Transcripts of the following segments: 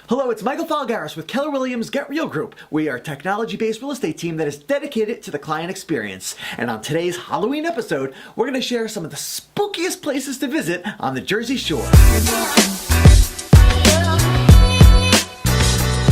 Hello, it's Michael Falgaris with Keller Williams Get Real Group. We are a technology-based real estate team that is dedicated to the client experience. And on today's Halloween episode, we're going to share some of the spookiest places to visit on the Jersey Shore.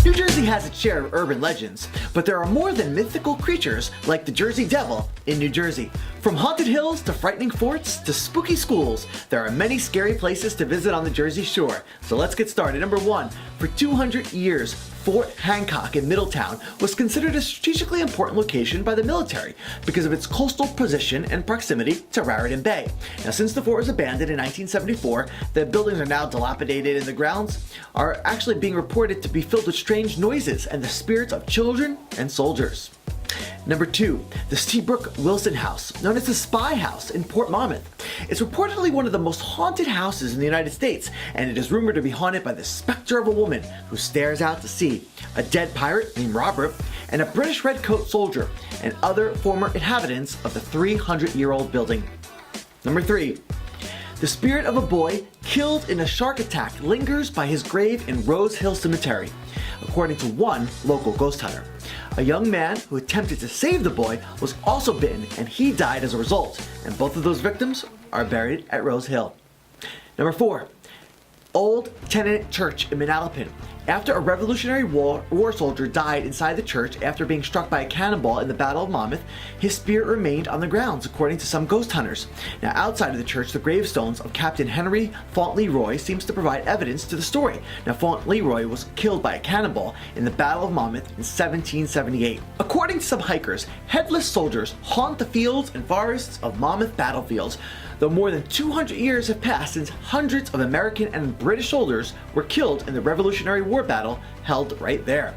New Jersey has its share of urban legends, but there are more than mythical creatures like the Jersey Devil in New Jersey. From haunted hills to frightening forts to spooky schools, there are many scary places to visit on the Jersey Shore. So let's get started. Number 1, for 200 years, Fort Hancock in Middletown was considered a strategically important location by the military because of its coastal position and proximity to Raritan Bay. Now, since the fort was abandoned in 1974, the buildings are now dilapidated and the grounds are actually being reported to be filled with strange noises and the spirits of children and soldiers. Number 2, the Seabrook-Wilson House, known as the Spy House in Port Monmouth. It's reportedly one of the most haunted houses in the United States, and it is rumored to be haunted by the specter of a woman who stares out to sea, a dead pirate named Robert, and a British redcoat soldier, and other former inhabitants of the 300-year-old building. Number 3, the spirit of a boy killed in a shark attack lingers by his grave in Rose Hill Cemetery, according to one local ghost hunter. A young man who attempted to save the boy was also bitten, and he died as a result, and both of those victims are buried at Rose Hill. Number 4, Old Tennant Church in Middletown. After a Revolutionary War soldier died inside the church after being struck by a cannonball in the Battle of Monmouth, his spirit remained on the grounds, according to some ghost hunters. Now, outside of the church, the gravestones of Captain Henry Fauntleroy seems to provide evidence to the story. Now, Fauntleroy was killed by a cannonball in the Battle of Monmouth in 1778. According to some hikers, headless soldiers haunt the fields and forests of Monmouth battlefields, though more than 200 years have passed since hundreds of American and British soldiers were killed in the Revolutionary War battle held right there.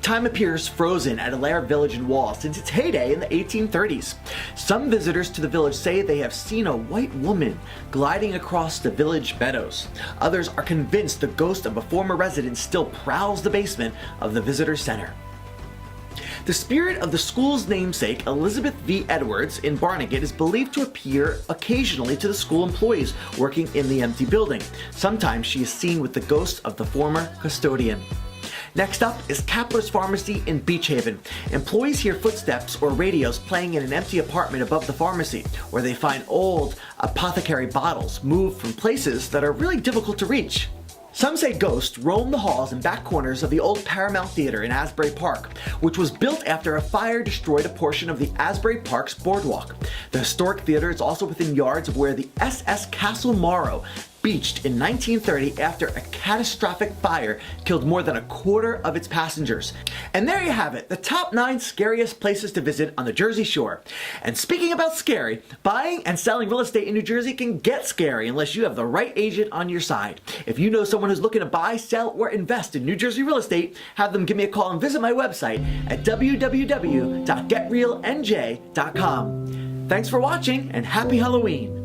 Time appears frozen at Alair Village in Wall since its heyday in the 1830s. Some visitors to the village say they have seen a white woman gliding across the village meadows. Others are convinced the ghost of a former resident still prowls the basement of the visitor center. The spirit of the school's namesake, Elizabeth V. Edwards in Barnegat, is believed to appear occasionally to the school employees working in the empty building. Sometimes she is seen with the ghost of the former custodian. Next up is Kapler's Pharmacy in Beach Haven. Employees hear footsteps or radios playing in an empty apartment above the pharmacy, where they find old apothecary bottles moved from places that are really difficult to reach. Some say ghosts roam the halls and back corners of the old Paramount Theater in Asbury Park, which was built after a fire destroyed a portion of the Asbury Park's boardwalk. The historic theater is also within yards of where the SS Castle Morro beached in 1930 after a catastrophic fire killed more than a quarter of its passengers. And there you have it, the top 9 scariest places to visit on the Jersey Shore. And speaking about scary, buying and selling real estate in New Jersey can get scary unless you have the right agent on your side. If you know someone who's looking to buy, sell, or invest in New Jersey real estate, have them give me a call and visit my website at www.getrealnj.com. Thanks for watching and happy Halloween!